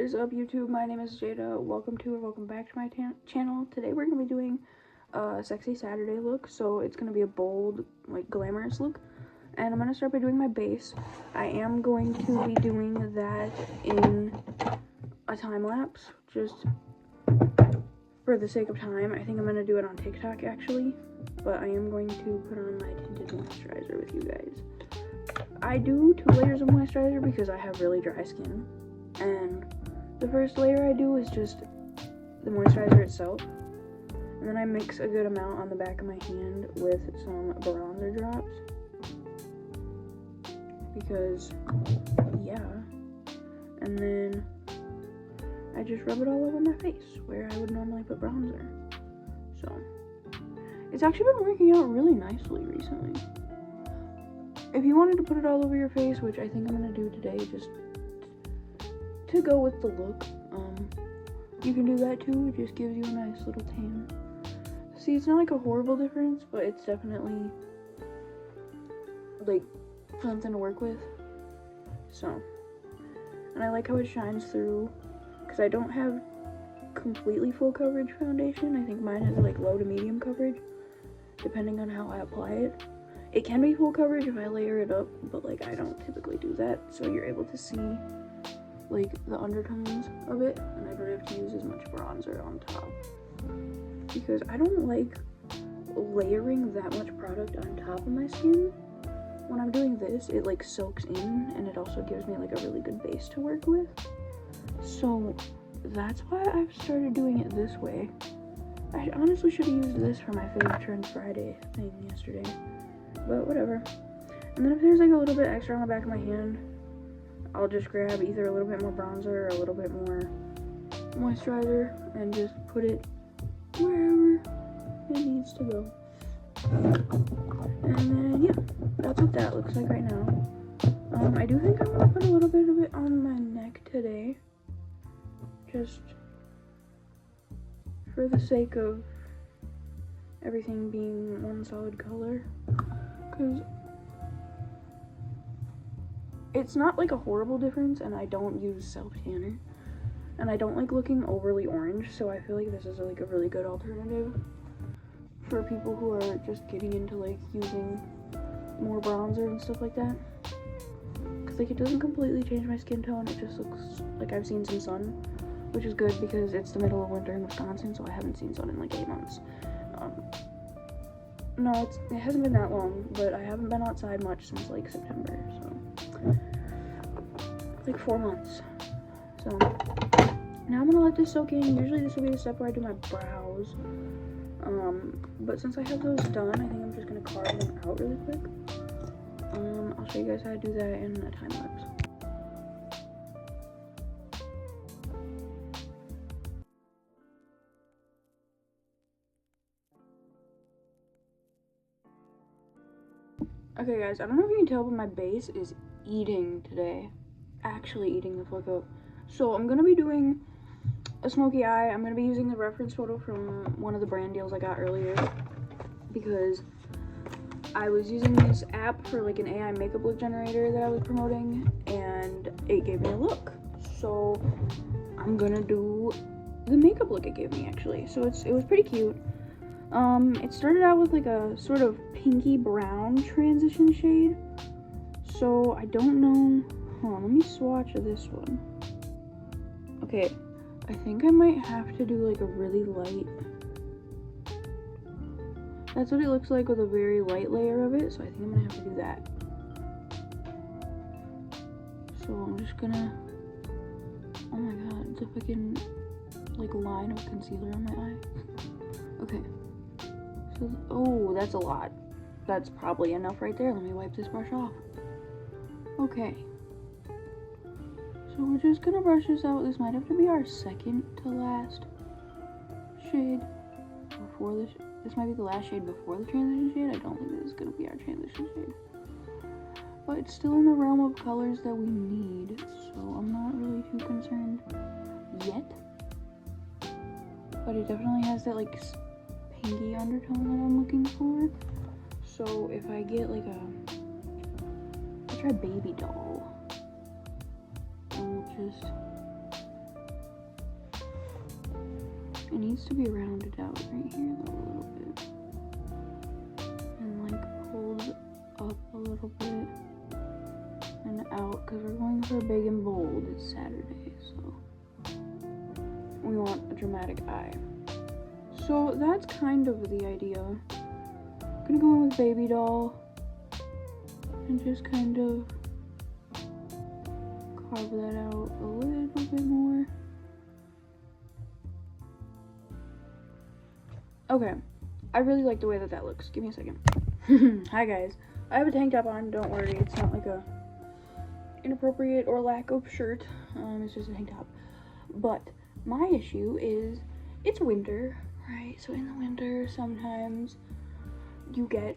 is up, YouTube? My name is Jaida. Welcome back to my channel. Today we're going to be doing a sexy Saturday look. So it's going to be a bold, like, glamorous look. And I'm going to start by doing my base. I am going to be doing that in a time lapse, just for the sake of time. I think I'm going to do it on TikTok, actually. But I am going to put on my tinted moisturizer with you guys. I do 2 layers of moisturizer because I have really dry skin. And the first layer I do is just the moisturizer itself. And then I mix a good amount on the back of my hand with some bronzer drops. Because, yeah. And then I just rub it all over my face where I would normally put bronzer. So, it's actually been working out really nicely recently. If you wanted to put it all over your face, which I think I'm going to do today, just to go with the look, you can do that too. It just gives you a nice little tan. See, it's not like a horrible difference, but it's definitely like something to work with. So, and I like how it shines through, because I don't have completely full coverage foundation. I think mine has like low to medium coverage, depending on how I apply it. It can be full coverage if I layer it up, but like I don't typically do that, so you're able to see like the undertones of it, and I don't have to use as much bronzer on top, because I don't like layering that much product on top of my skin. When I'm doing this, it like soaks in, and it also gives me like a really good base to work with. So that's why I've started doing it this way. I honestly should have used this for my Fave Turns Friday thing yesterday, but whatever. And then if there's like a little bit extra on the back of my hand, I'll just grab either a little bit more bronzer or a little bit more moisturizer and just put it wherever it needs to go. And then, yeah, that's what that looks like right now. I do think I'm going to put a little bit of it on my neck today, just for the sake of everything being one solid color, because it's not like a horrible difference, and I don't use self-tanner, and I don't like looking overly orange, so I feel like this is like a really good alternative for people who are just getting into like using more bronzer and stuff like that. Because like it doesn't completely change my skin tone, it just looks like I've seen some sun, which is good because it's the middle of winter in Wisconsin, so I haven't seen sun in like 8 months. No, it hasn't been that long, but I haven't been outside much since like September, so like 4 months. So now I'm gonna let this soak in. Usually this will be the step where I do my brows, but since I have those done, I think I'm just gonna carve them out really quick. I'll show you guys how to do that in a time lapse. Okay guys, I don't know if you can tell, but my base is eating today. Actually eating the fuck up. So I'm gonna be doing a smoky eye. I'm gonna be using the reference photo from one of the brand deals I got earlier, because I was using this app for like an AI makeup look generator that I was promoting, and it gave me a look. So I'm gonna do the makeup look it gave me, actually. So it was pretty cute. It started out with like a sort of pinky brown transition shade. So I don't know. Hold on, let me swatch this one. Okay, I think I might have to do like a really light. That's what it looks like with a very light layer of it, so I think I'm gonna have to do that. So I'm just gonna, oh my god, the fucking like line of concealer on my eye. Okay. So, oh, that's a lot. That's probably enough right there. Let me wipe this brush off. Okay. So we're just gonna brush this out. This might have to be our second to last shade before this might be the last shade before the transition shade. I don't think this is gonna be our transition shade, but it's still in the realm of colors that we need, so I'm not really too concerned yet. But it definitely has that like pinky undertone that I'm looking for. So if I get like I'll try baby doll. And we'll just It needs to be rounded out right here though, a little bit. And like pulled up a little bit and out, because we're going for big and bold. It's Saturday, so we want a dramatic eye. So that's kind of the idea. I'm gonna go in with baby doll and just kind of carve that out a little bit more. Okay, I really like the way that looks. Give me a second. Hi guys, I have a tank top on, don't worry, it's not like a inappropriate or lack of shirt, it's just a tank top. But my issue is, it's winter, right? So in the winter, sometimes you get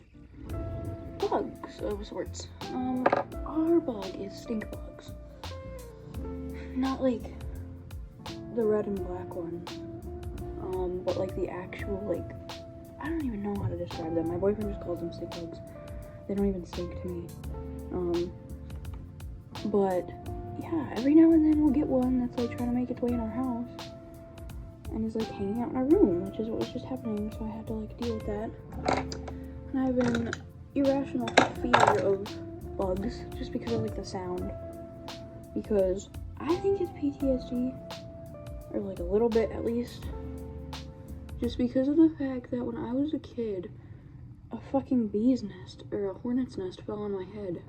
bugs of sorts. Our bug is stink bugs. Not like the red and black ones, but like the actual, like, I don't even know how to describe them. My boyfriend just calls them stink bugs. They don't even stink to me. But yeah, every now and then we'll get one that's like trying to make its way in our house and is like hanging out in our room, which is what was just happening, so I had to like deal with that. And I have an irrational fear of bugs just because of like the sound, because I think it's PTSD, or like a little bit at least, just because of the fact that when I was a kid, a fucking bee's nest or a hornet's nest fell on my head.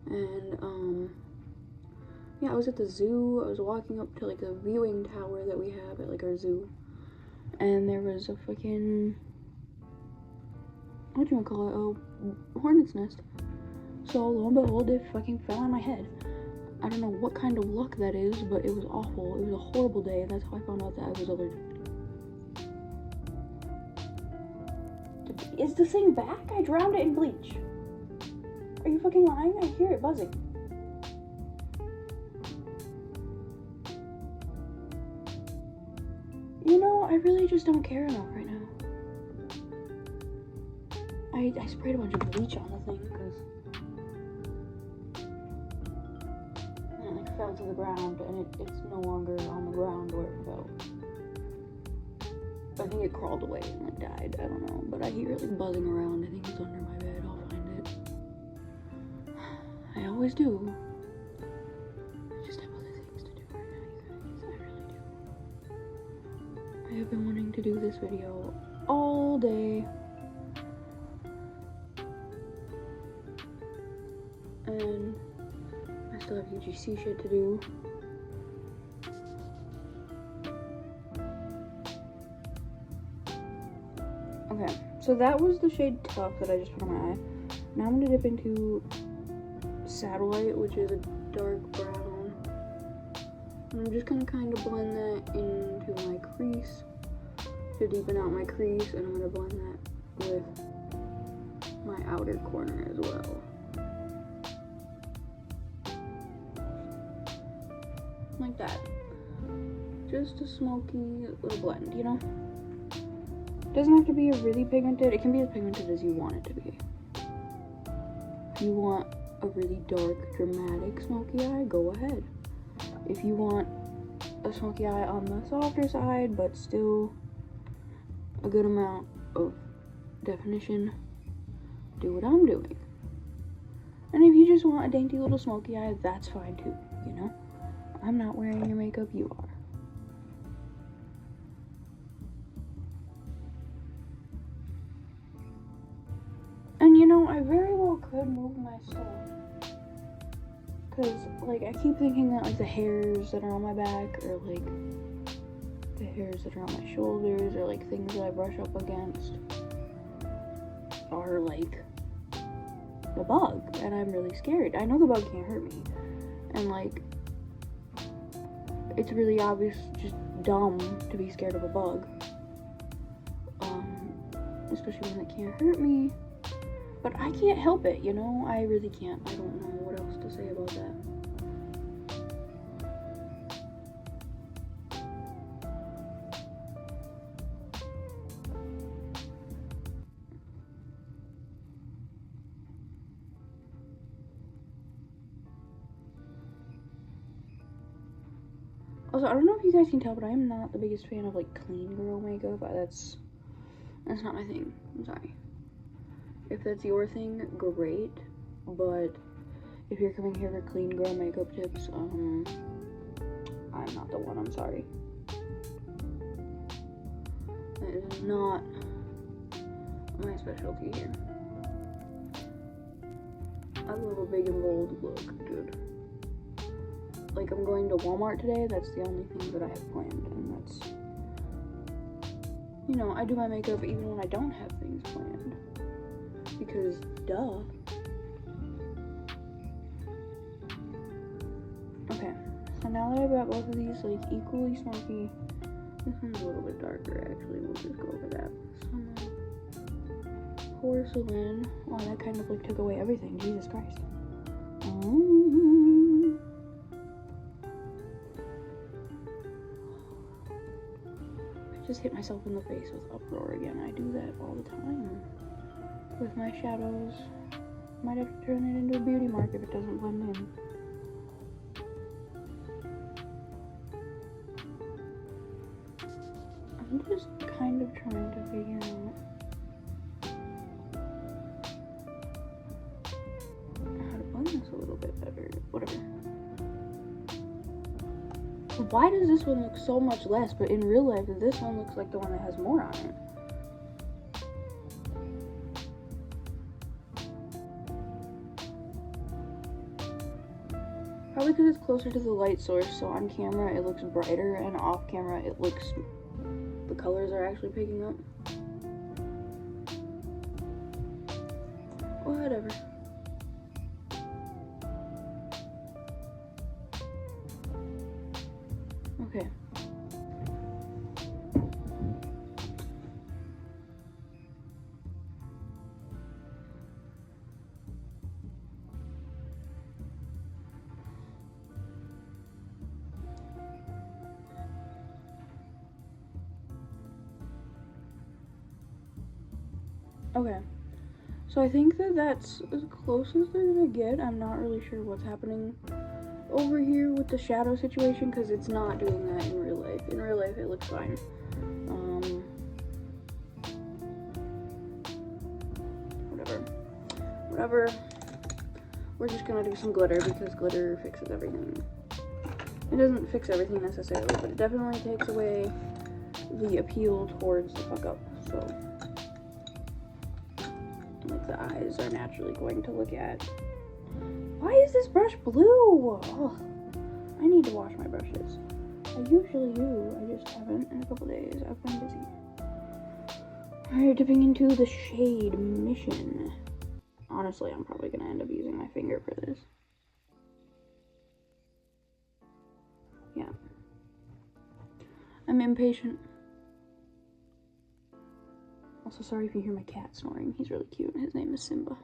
And yeah, I was at the zoo. I was walking up to like a viewing tower that we have at like our zoo, and there was a fucking, what do you want to call it, a hornet's nest. So lo and behold, it fucking fell on my head. I don't know what kind of luck that is, but it was awful. It was a horrible day. That's how I found out that I was allergic. Is the thing back? I drowned it in bleach. Are you fucking lying? I hear it buzzing. You know, I really just don't care enough right now. I sprayed a bunch of bleach on the thing because it like fell to the ground, and it's no longer on the ground where it fell. I think it crawled away and like died. I don't know, but I hear it like buzzing around. I think it's under my bed. I'll find it. I always do. I just have other things to do right now, you guys. I really do. I have been wanting to do this video all day. And I still have UGC shit to do. Okay, so that was the shade Tough that I just put on my eye. Now I'm gonna dip into Satellite, which is a dark brown. And I'm just gonna kind of blend that into my crease to deepen out my crease, and I'm gonna blend that with my outer corner as well. Like that. Just a smoky little blend, you know? Doesn't have to be really pigmented. It can be as pigmented as you want it to be. If you want a really dark, dramatic smoky eye, go ahead. If you want a smoky eye on the softer side, but still a good amount of definition, do what I'm doing. And if you just want a dainty little smoky eye, that's fine too, you know? I'm not wearing your makeup, you are. And you know, I very well could move my stuff. Cause like I keep thinking that like the hairs that are on my back, or like the hairs that are on my shoulders, or like things that I brush up against are like the bug, and I'm really scared. I know the bug can't hurt me, and like it's really obvious, just dumb to be scared of a bug, especially when it can't hurt me. But I can't help it, you know? I really can't. I don't know what else to say about that. Also, I don't know if you guys can tell, but I am not the biggest fan of, like, clean girl makeup. That's not my thing. I'm sorry. If that's your thing, great. But if you're coming here for clean girl makeup tips, I'm not the one. I'm sorry. That is not my specialty here. I love a big and bold look, dude. Like, I'm going to Walmart today. That's the only thing that I have planned, and that's, you know, I do my makeup even when I don't have things planned, because duh. Okay, so now that I've got both of these, like, equally smoky, this one's a little bit darker, actually. We'll just go over that. Some porcelain. Wow, that kind of, like, took away everything. Jesus Christ. Just hit myself in the face with uproar again. I do that all the time with my shadows. Might have to turn it into a beauty mark if it doesn't blend in. I'm just kind of trying to figure out how to blend this a little bit better. Whatever. Why does this one look so much less, but in real life, this one looks like the one that has more on it? Probably because it's closer to the light source, so on camera it looks brighter, and off camera it looks, the colors are actually picking up. Whatever. Okay. Okay. So I think that that's as close as they're gonna get. I'm not really sure what's happening over here with the shadow situation, because it's not doing that in real life. In real life, it looks fine. Whatever. We're just gonna do some glitter, because glitter fixes everything. It doesn't fix everything necessarily, but it definitely takes away the appeal towards the fuck up. So, like, the eyes are naturally going to look at. Why is this brush blue? Oh, I need to wash my brushes. I usually do. I just haven't in a couple days. I've been busy. Alright, dipping into the shade Mission. Honestly, I'm probably going to end up using my finger for this. Yeah. I'm impatient. Also, sorry if you hear my cat snoring. He's really cute. His name is Simba.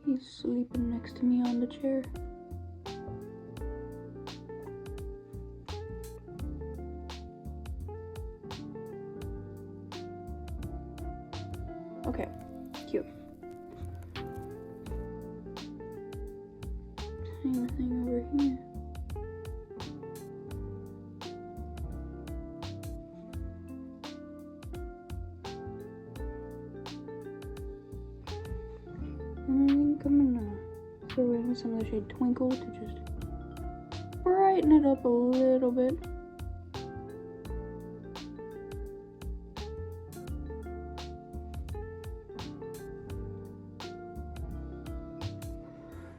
He's sleeping next to me on the chair. Okay, cute. Same thing over here. And I think I'm gonna throw in some of the shade Twinkle to just brighten it up a little bit.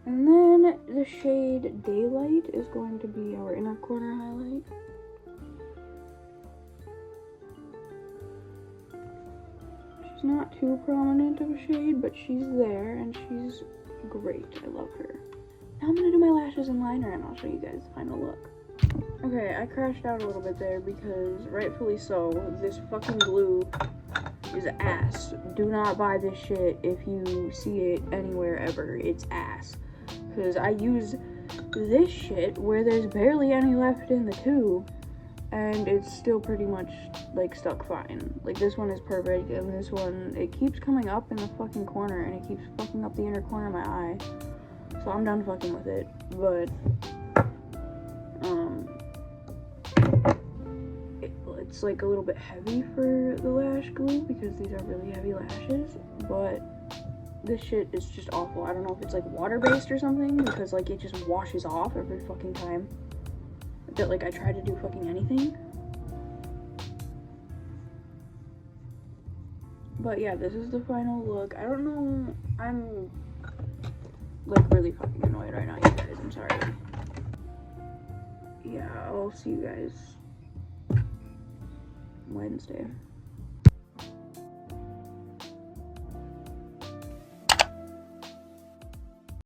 And then the shade Daylight is going to be our inner corner highlight. She's not too prominent of a shade, but she's there and she's great. I love her. Now I'm gonna do my lashes and liner and I'll show you guys the final look. Okay, I crashed out a little bit there because, rightfully so, this fucking glue is ass. Do not buy this shit if you see it anywhere ever. It's ass. Because I use this shit where there's barely any left in the tube, and it's still pretty much, like, stuck fine. Like, this one is perfect, and this one, it keeps coming up in the fucking corner, and it keeps fucking up the inner corner of my eye. So I'm done fucking with it, but it's like a little bit heavy for the lash glue because these are really heavy lashes, but this shit is just awful. I don't know if it's like water-based or something, because like it just washes off every fucking time that like I try to do fucking anything. But yeah, this is the final look. I don't know, I'm like really fucking annoyed right now, you guys. I'm sorry. Yeah, I'll see you guys Wednesday.